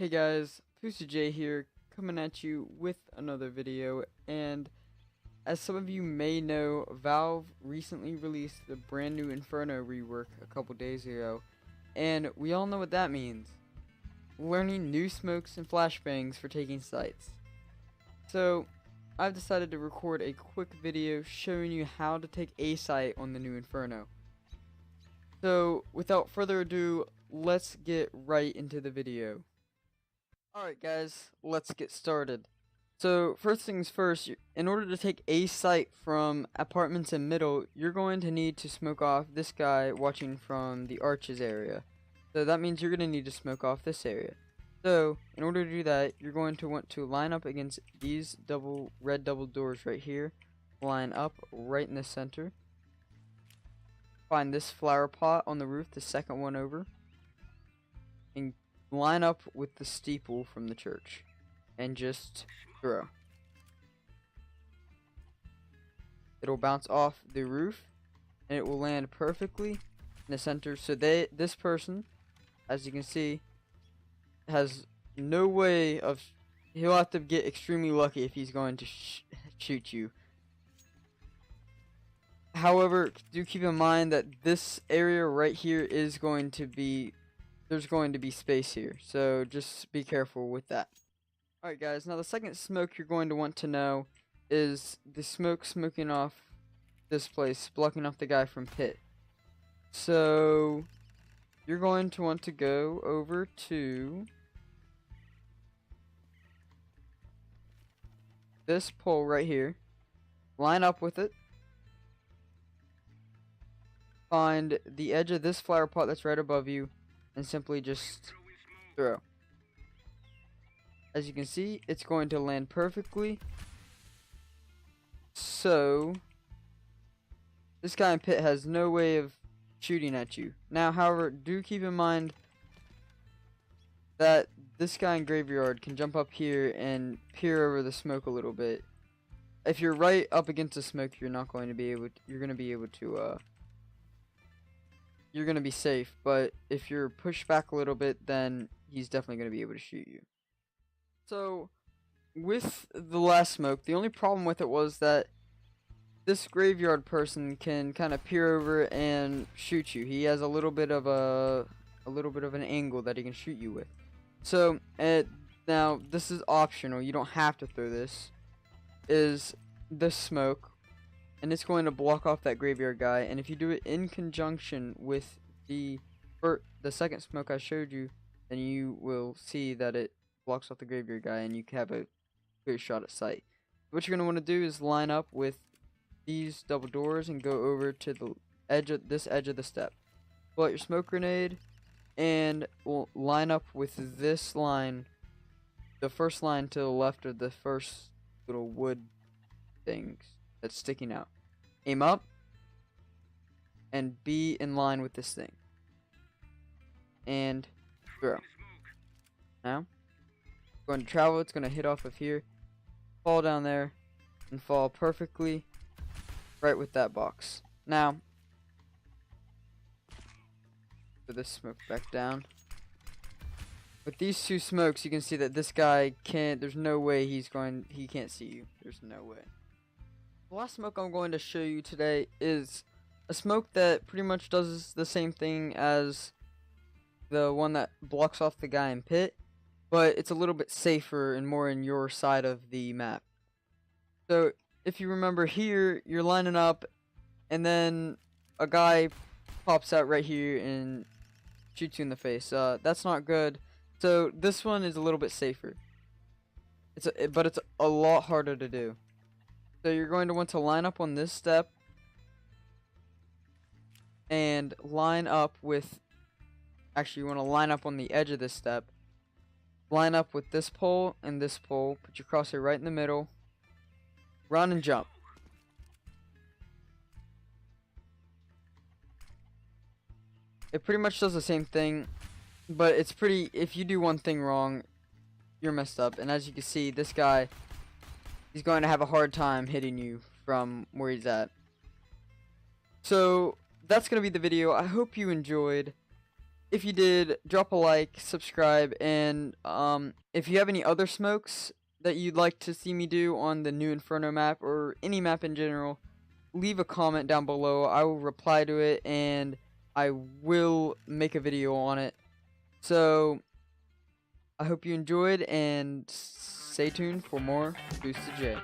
Hey guys, Pusa J here, coming at you with another video, and as some of you may know, Valve recently released the brand new Inferno rework a couple days ago, and we all know what that means. Learning new smokes and flashbangs for taking sites. So, I've decided to record a quick video showing you how to take a site on the new Inferno. So, without further ado, let's get right into the video. Alright guys, let's get started. So first things first, in order to take a site from apartments in middle, you're going to need to smoke off this guy watching from the arches area. So that means you're going to need to smoke off this area. So in order to do that, you're going to want to line up against these red double doors right here. Line up right in the center. Find this flower pot on the roof, the second one over. And line up with the steeple from the church and just throw. It'll bounce off the roof and it will land perfectly in the center. So this person, as you can see, has no way of. He'll have to get extremely lucky if he's going to shoot you. However, do keep in mind that this area right here is going to be. There's going to be space here, so just be careful with that. Alright guys, now the second smoke you're going to want to know is the smoking off this place, blocking off the guy from pit. So you're going to want to go over to this pole right here, line up with it, find the edge of this flower pot that's right above you, and simply just throw. As you can see, it's going to land perfectly. So this guy in pit has no way of shooting at you. Now, however, do keep in mind that this guy in graveyard can jump up here and peer over the smoke a little bit. If you're right up against the smoke, you're not going to be able to, you're going to be safe, but if you're pushed back a little bit, then he's definitely going to be able to shoot you. So, with the last smoke, the only problem with it was that this graveyard person can kind of peer over and shoot you. He has a little bit of an angle that he can shoot you with. So, now this is optional. You don't have to throw this. Is this smoke? And it's going to block off that graveyard guy. And if you do it in conjunction with the second smoke I showed you, then you will see that it blocks off the graveyard guy and you can have a clear shot at sight. What you're going to want to do is line up with these double doors and go over to the edge of the step. Pull out your smoke grenade and we'll line up with this line, the first line to the left of the first little wood things that's sticking out. Aim up and be in line with this thing. And throw. Now, going to travel, it's going to hit off of here, fall down there, and fall perfectly right with that box. Now, put this smoke back down. With these two smokes, you can see that this guy can't, there's no way he can't see you. There's no way. The last smoke I'm going to show you today is a smoke that pretty much does the same thing as the one that blocks off the guy in pit, but it's a little bit safer and more in your side of the map. So if you remember here, you're lining up and then a guy pops out right here and shoots you in the face. That's not good. So this one is a little bit safer. But it's a lot harder to do. So you're going to want to line up on this step and line up with, actually you want to line up on the edge of this step, line up with this pole and this pole, put your crosshair right in the middle, run and jump. It pretty much does the same thing, but it's pretty, if you do one thing wrong, you're messed up. And as you can see, this guy, he's going to have a hard time hitting you from where he's at. So that's going to be the video. I hope you enjoyed. if you did, drop a like, subscribe, and if you have any other smokes that you'd like to see me do on the new Inferno map or any map in general, leave a comment down below. I will reply to it and I will make a video on it. So I hope you enjoyed and stay tuned for more Boosted J.